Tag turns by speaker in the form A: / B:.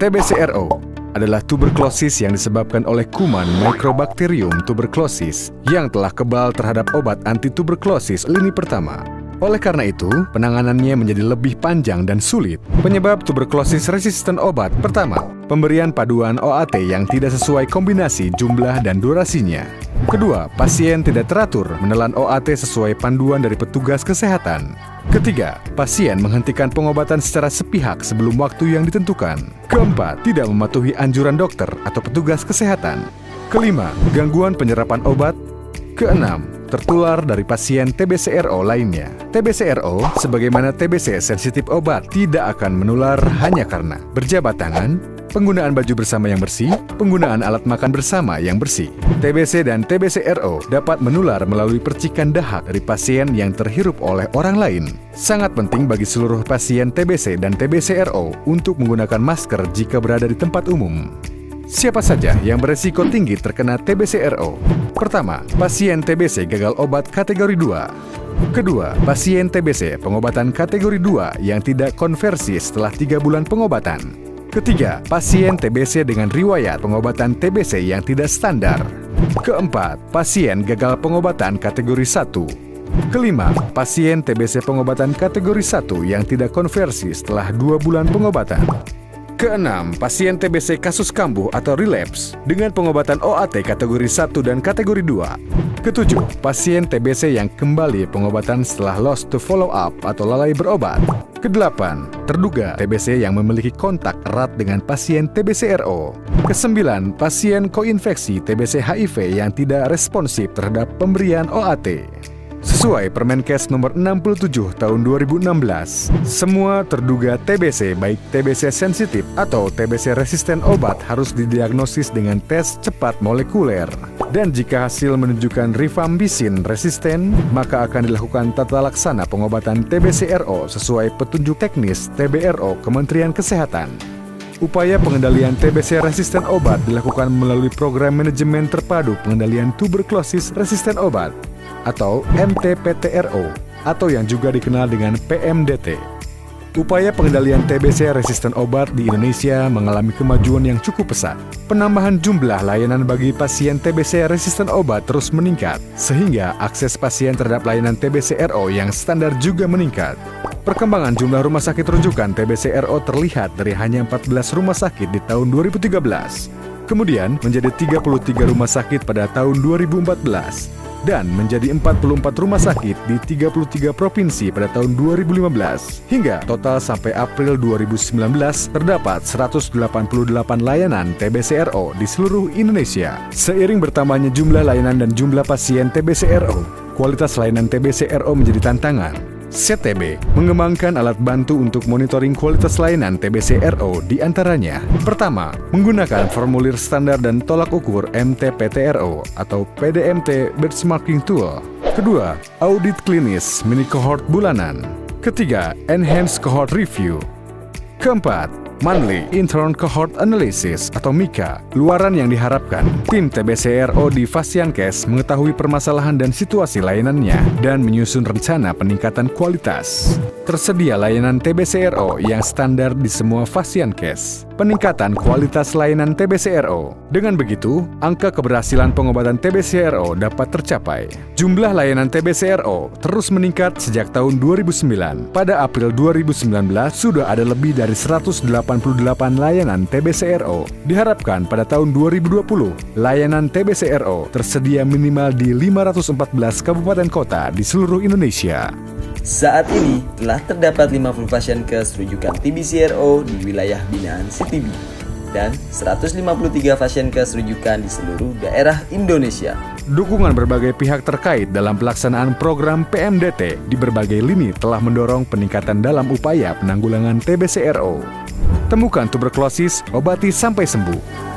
A: TBCRO adalah tuberkulosis yang disebabkan oleh kuman Mycobacterium tuberculosis yang telah kebal terhadap obat anti-tuberkulosis lini pertama. Oleh karena itu, penanganannya menjadi lebih panjang dan sulit. Penyebab tuberkulosis resisten obat pertama, pemberian paduan OAT yang tidak sesuai kombinasi jumlah dan durasinya. Kedua, pasien tidak teratur menelan OAT sesuai panduan dari petugas kesehatan. Ketiga, pasien menghentikan pengobatan secara sepihak sebelum waktu yang ditentukan. Keempat, tidak mematuhi anjuran dokter atau petugas kesehatan. Kelima, gangguan penyerapan obat. Keenam, tertular dari pasien TBCRO lainnya. TBCRO, sebagaimana TBC sensitif obat, tidak akan menular hanya karena berjabat tangan, penggunaan baju bersama yang bersih, penggunaan alat makan bersama yang bersih. TBC dan TBCRO dapat menular melalui percikan dahak dari pasien yang terhirup oleh orang lain. Sangat penting bagi seluruh pasien TBC dan TBCRO untuk menggunakan masker jika berada di tempat umum. Siapa saja yang beresiko tinggi terkena TBCRO? Pertama, pasien TBC gagal obat kategori 2. Kedua, pasien TBC pengobatan kategori 2 yang tidak konversi setelah 3 bulan pengobatan. Ketiga, pasien TBC dengan riwayat pengobatan TBC yang tidak standar. Keempat, pasien gagal pengobatan kategori 1. Kelima, pasien TBC pengobatan kategori 1 yang tidak konversi setelah 2 bulan pengobatan. Keenam, pasien TBC kasus kambuh atau relapse dengan pengobatan OAT kategori 1 dan kategori 2. Ketujuh, pasien TBC yang kembali pengobatan setelah lost to follow up atau lalai berobat. Kedelapan, terduga TBC yang memiliki kontak erat dengan pasien TBCRO. Kesembilan, pasien koinfeksi TBC HIV yang tidak responsif terhadap pemberian OAT. Sesuai Permenkes nomor 67 tahun 2016, semua terduga TBC baik TBC sensitif atau TBC resisten obat harus didiagnosis dengan tes cepat molekuler. Dan jika hasil menunjukkan rifampicin resisten, maka akan dilakukan tata laksana pengobatan TBCRO sesuai petunjuk teknis TBRO Kementerian Kesehatan. Upaya pengendalian TBC resisten obat dilakukan melalui Program Manajemen Terpadu Pengendalian Tuberkulosis Resisten Obat atau MTPTRO atau yang juga dikenal dengan PMDT. Upaya pengendalian TBC resisten obat di Indonesia mengalami kemajuan yang cukup pesat. Penambahan jumlah layanan bagi pasien TBC resisten obat terus meningkat, sehingga akses pasien terhadap layanan TBCRO yang standar juga meningkat. Perkembangan jumlah rumah sakit rujukan TBCRO terlihat dari hanya 14 rumah sakit di tahun 2013, kemudian menjadi 33 rumah sakit pada tahun 2014, dan menjadi 44 rumah sakit di 33 provinsi pada tahun 2015. Hingga total sampai April 2019 terdapat 188 layanan TBCRO di seluruh Indonesia. Seiring bertambahnya jumlah layanan dan jumlah pasien TBCRO, kualitas layanan TBCRO menjadi tantangan. CTB mengembangkan alat bantu untuk monitoring kualitas layanan TBCRO di antaranya. Pertama, menggunakan formulir standar dan tolak ukur MTPTRO atau PDMT Benchmarking Tool. Kedua, audit klinis mini cohort bulanan. Ketiga, Enhanced Cohort Review. Keempat, Monthly Intern Cohort Analysis atau MICA, luaran yang diharapkan tim TBCRO di Fasiankes mengetahui permasalahan dan situasi layanannya dan menyusun rencana peningkatan kualitas. Tersedia layanan TBCRO yang standar di semua Fasiankes. Peningkatan kualitas layanan TBCRO. Dengan begitu, angka keberhasilan pengobatan TBCRO dapat tercapai. Jumlah layanan TBCRO terus meningkat sejak tahun 2009. Pada April 2019 sudah ada lebih dari 188 layanan TBCRO. Diharapkan pada tahun 2020, layanan TBCRO tersedia minimal di 514 kabupaten kota di seluruh Indonesia.
B: Saat ini telah terdapat 50 Fasiankes rujukan TBCRO di wilayah binaan CTB dan 153 Fasiankes rujukan di seluruh daerah Indonesia.
A: Dukungan berbagai pihak terkait dalam pelaksanaan program PMDT di berbagai lini telah mendorong peningkatan dalam upaya penanggulangan TBCRO. Temukan tuberkulosis, obati sampai sembuh.